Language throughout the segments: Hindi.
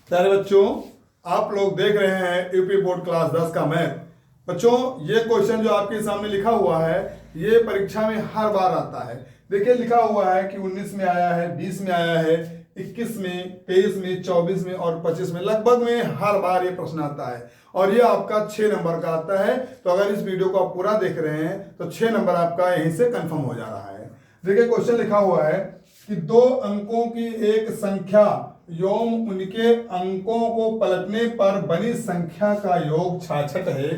प्यारे बच्चों, आप लोग देख रहे हैं यूपी बोर्ड क्लास 10 का मैथ। बच्चों, ये क्वेश्चन जो आपके सामने लिखा हुआ है ये परीक्षा में हर बार आता है। देखिए लिखा हुआ है कि 19 में आया है, 20 में आया है, 21 में, 23 में, 24 में और 25 में, लगभग में हर बार ये प्रश्न आता है और ये आपका 6 नंबर का आता है। तो अगर इस वीडियो को आप पूरा देख रहे हैं तो 6 नंबर आपका यहीं से कंफर्म हो जा रहा है। देखिए क्वेश्चन लिखा हुआ है कि दो अंकों की एक संख्या एवं उनके अंकों को पलटने पर बनी संख्या का योग 66 है।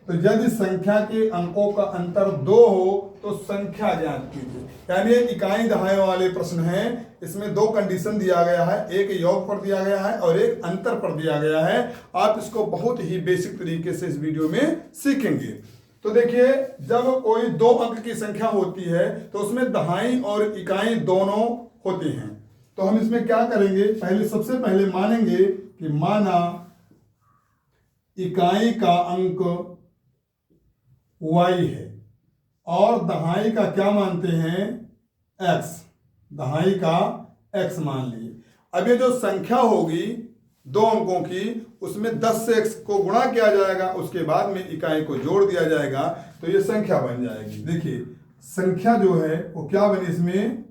तो यदि संख्या के अंकों का अंतर 2 हो तो संख्या ज्ञात कीजिए। यानी इकाई दहाई वाले प्रश्न हैं। इसमें 2 कंडीशन दिया गया है, एक योग पर दिया गया है और एक अंतर पर दिया गया है। आप इसको बहुत ही बेसिक तरीके से इस वीडियो में सीखेंगे। तो देखिए, जब कोई 2 अंक की संख्या होती है तो उसमें दहाई और इकाई दोनों होती हैं। तो हम इसमें क्या करेंगे, सबसे पहले मानेंगे कि माना इकाई का अंक y है और दहाई का क्या मानते हैं, x। दहाई का x मान लिए। अब ये जो संख्या होगी 2 अंकों की, उसमें 10 से x को गुणा किया जाएगा, उसके बाद में इकाई को जोड़ दिया जाएगा तो ये संख्या बन जाएगी। देखिए संख्या जो है वो क्या बनी, इसमें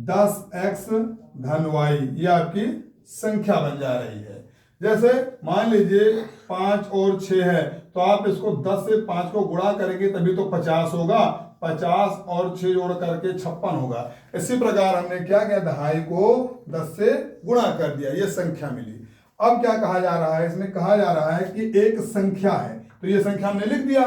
10x धन y, ये आपकी संख्या बन जा रही है। जैसे मान लीजिए 5 और 6 है तो आप इसको 10 से 5 को गुणा करेंगे तभी तो 50 होगा। 50 और 6 जोड़ करके 56 होगा। इसी प्रकार हमने क्या किया, दहाई को 10 से गुणा कर दिया, ये संख्या मिली। अब क्या कहा जा रहा है, इसमें कहा जा रहा है कि एक संख्या है, तो ये संख्या हमने लिख दिया।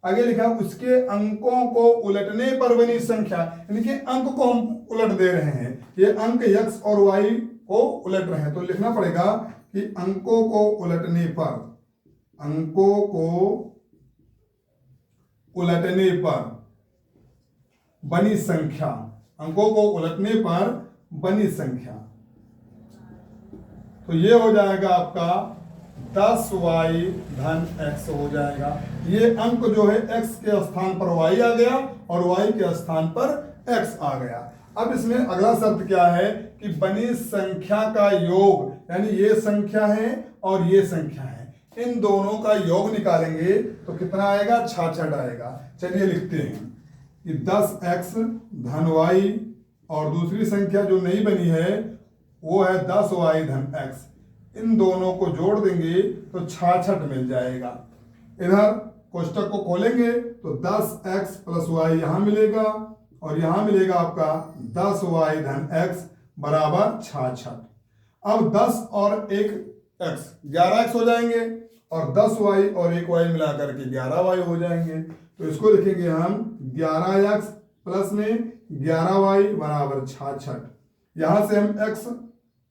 आगे लिखा उसके अंकों को उलटने पर बनी संख्या, यानी कि अंक को हम उलट दे रहे हैं। ये अंक x और y को उलट रहे हैं तो लिखना पड़ेगा कि अंकों को उलटने पर, अंकों को उलटने पर बनी संख्या, अंकों को उलटने पर बनी संख्या। तो ये हो जाएगा आपका 10y धन x हो जाएगा। ये अंक जो है x के स्थान पर y आ गया और y के स्थान पर x आ गया। अब इसमें अगला शर्त क्या है कि बनी संख्या का योग, यानी ये संख्या है और ये संख्या है, इन दोनों का योग निकालेंगे तो कितना आएगा, 66 आएगा। चलिए लिखते हैं कि 10x धन y और दूसरी संख्या जो नहीं बनी है वो है 10y धन x। इन दोनों को जोड़ देंगे तो 66 मिल जाएगा। इधर कोष्टक को खोलेंगे तो 10x प्लस y यहां मिलेगा और यहां मिलेगा आपका 10y धन x बराबर 66। अब 10 और 1 x 11x हो जाएंगे और 10y और 1y मिला करके 11y हो जाएंगे। तो इसको लिखेंगे हम 11x प्लस में 11y बराबर 66। यहां से हम x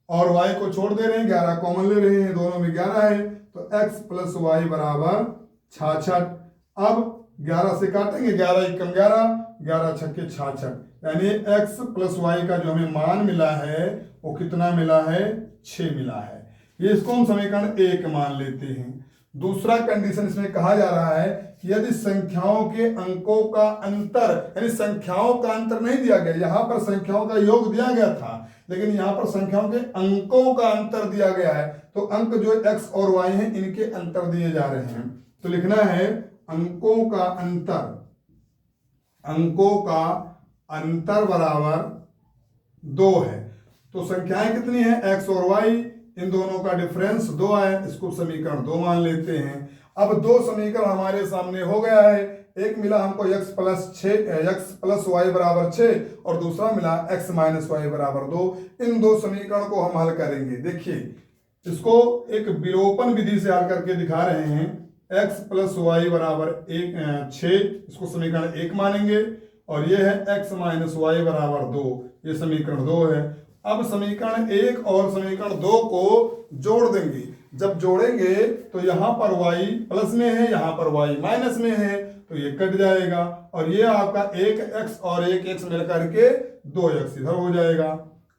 और y को छोड़ दे रहे हैं, 11 कॉमन ले रहे हैं, दोनों में 11 है तो x प्लस y बराबर 66। अब 11 से काटेंगे, 11 एकम 11, 11 छक्के 66, यानी x प्लस y का जो हमें मान मिला है वो कितना मिला है, 6 मिला है। ये इसको हम समीकरण 1 मान लेते हैं। दूसरा कंडीशन इसमें कहा जा रहा है कि यदि संख्याओं के अंकों का अंतर, यानी संख्याओं का अंतर नहीं दिया गया, यहां पर संख्याओं का योग दिया गया था लेकिन यहां पर संख्याओं के अंकों का अंतर दिया गया है, तो अंक जो x और y हैं इनके अंतर दिए जा रहे हैं। तो लिखना है अंकों का अंतर, अंकों का अंतर बराबर 2 है। तो संख्याएं कितनी है, x और y, इन दोनों का डिफरेंस 2 है, इसको समीकरण 2 मान लेते हैं। अब 2 समीकरण हमारे सामने हो गया है। एक मिला हमको x प्लस y बराबर 6 और दूसरा मिला x माइनस y बराबर 2। इन 2 समीकरण को हम हल करेंगे। देखिए इसको एक विलोपन विधि से हल करके दिखा रहे हैं। x प्लस y बराबर 6, इसको समीकरण 1 मानेंगे और ये है x माइनस y बराबर 2, ये समीकरण 2 है। अब समीकरण 1 और समीकरण 2 को जोड़ देंगे। जब जोड़ेंगे तो यहां पर y प्लस में है, यहां पर y माइनस में है, तो ये कट जाएगा और ये आपका 1x और 1x मिलकर के 2x इधर हो जाएगा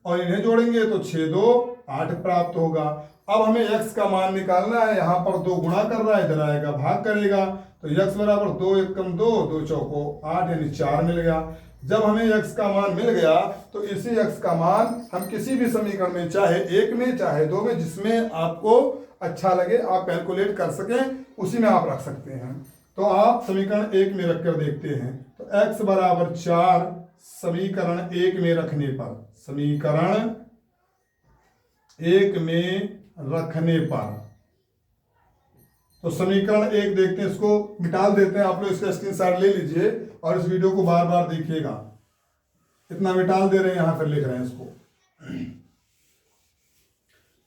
और इन्हें जोड़ेंगे तो 6 2 8 प्राप्त होगा। अब हमें x का मान निकालना है, यहाँ पर 2 गुणा कर रहा है, इधर आएगा भाग करेगा तो x बराबर 2 एकम 2, 2 चौको 8 यानी 4 मिल गया। जब हमें x का मान मिल गया तो इसी x का मान हम किसी भी समीकरण में, चाहे 1 में चाहे 2 में, जिसमें आपको अच्छा लगे, आप कैलकुलेट कर सकें, उसी में आप रख सकते हैं। तो आप समीकरण 1 में रखकर देखते हैं। तो x बराबर 4 समीकरण 1 में रखने पर, समीकरण 1 में रखने पर, तो समीकरण 1 देखते हैं, इसको मिटा देते हैं। आप लोग इसका स्क्रीनशॉट ले लीजिए और इस वीडियो को बार बार देखिएगा। इतना मिटाल दे रहे हैं, यहां पर लिख रहे हैं इसको।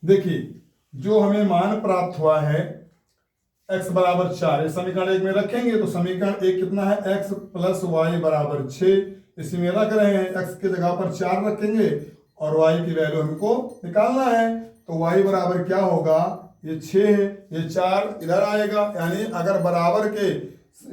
देखिए जो हमें मान प्राप्त हुआ है x बराबर 4, इस समीकरण 1 में रखेंगे तो समीकरण 1 कितना है, x प्लस वाई बराबर 6। इसी में रख रहे हैं, x की जगह पर 4 रखेंगे और y की वैल्यू हमको निकालना है। तो y बराबर क्या होगा, ये 6 है, ये 4 इधर आएगा, यानी अगर बराबर के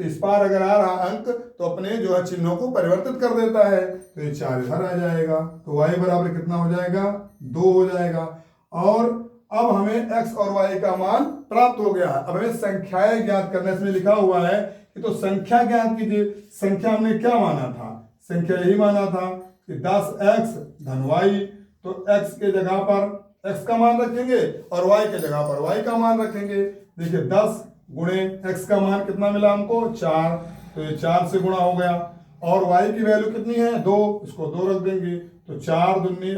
इस पार अगर आ रहा अंक तो अपने जो है चिन्हों को परिवर्तित कर देता है। तो ये 4 इधर आ जाएगा, तो y बराबर कितना हो जाएगा, 2 हो जाएगा। और अब हमें x और y का मान प्राप्त हो गया है। अब हमें संख्याएं ज्ञात करने, इसमें लिखा हुआ है कि तो संख्या ज्ञात कीजिए। संख्या हमने क्या माना था, संख्या यही माना था कि 10x धन y। तो x के जगह पर x का मान रखेंगे और y के जगह पर y का मान रखेंगे। देखिए 10 गुणे x का मान कितना मिला हमको, 4, तो ये 4 से गुणा हो गया। और y की वैल्यू कितनी है, 2, इसको 2 रख देंगे। तो 4 दूनी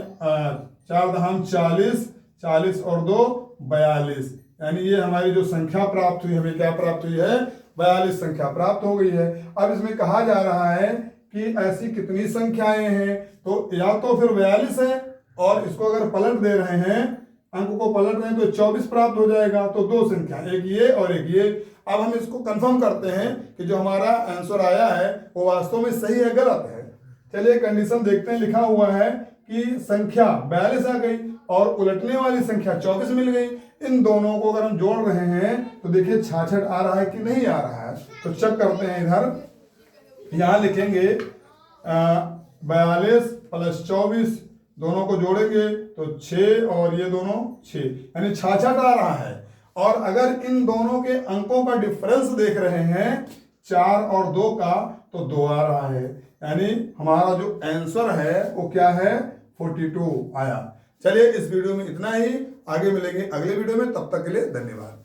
4 दहाम 40, 40 और 2 42, यानी ये हमारी जो संख्या प्राप्त हुई, हमें क्या प्राप्त हुई है, 42 संख्या प्राप्त हो गई है। अब इसमें कहा जा रहा है कि ऐसी कितनी संख्याएं हैं, तो या तो फिर 42 है और इसको अगर पलट दे रहे हैं, अंक को पलट रहे हैं, तो 24 प्राप्त हो जाएगा। तो 2 संख्या, एक ये और एक ये। अब हम इसको कंफर्म करते हैं कि जो हमारा आंसर आया है वो वास्तव में सही है, गलत है। चलिए कंडीशन देखते हैं। लिखा हुआ है कि संख्या 42 आ गई और उलटने वाली संख्या 24 मिल गई। इन दोनों को अगर हम जोड़ रहे हैं तो देखिए 66 आ रहा है कि नहीं आ रहा है। तो चेक करते हैं। इधर यहां लिखेंगे 42 प्लस 24, दोनों को जोड़ेंगे तो 6 और ये दोनों 6, यानी 66 आ रहा है। और अगर इन दोनों के अंकों का डिफरेंस देख रहे हैं 4 और 2 का, तो 2 आ रहा है, यानी हमारा जो आंसर है वो क्या है, 42 आया। चलिए इस वीडियो में इतना ही, आगे मिलेंगे अगले वीडियो में, तब तक के लिए धन्यवाद।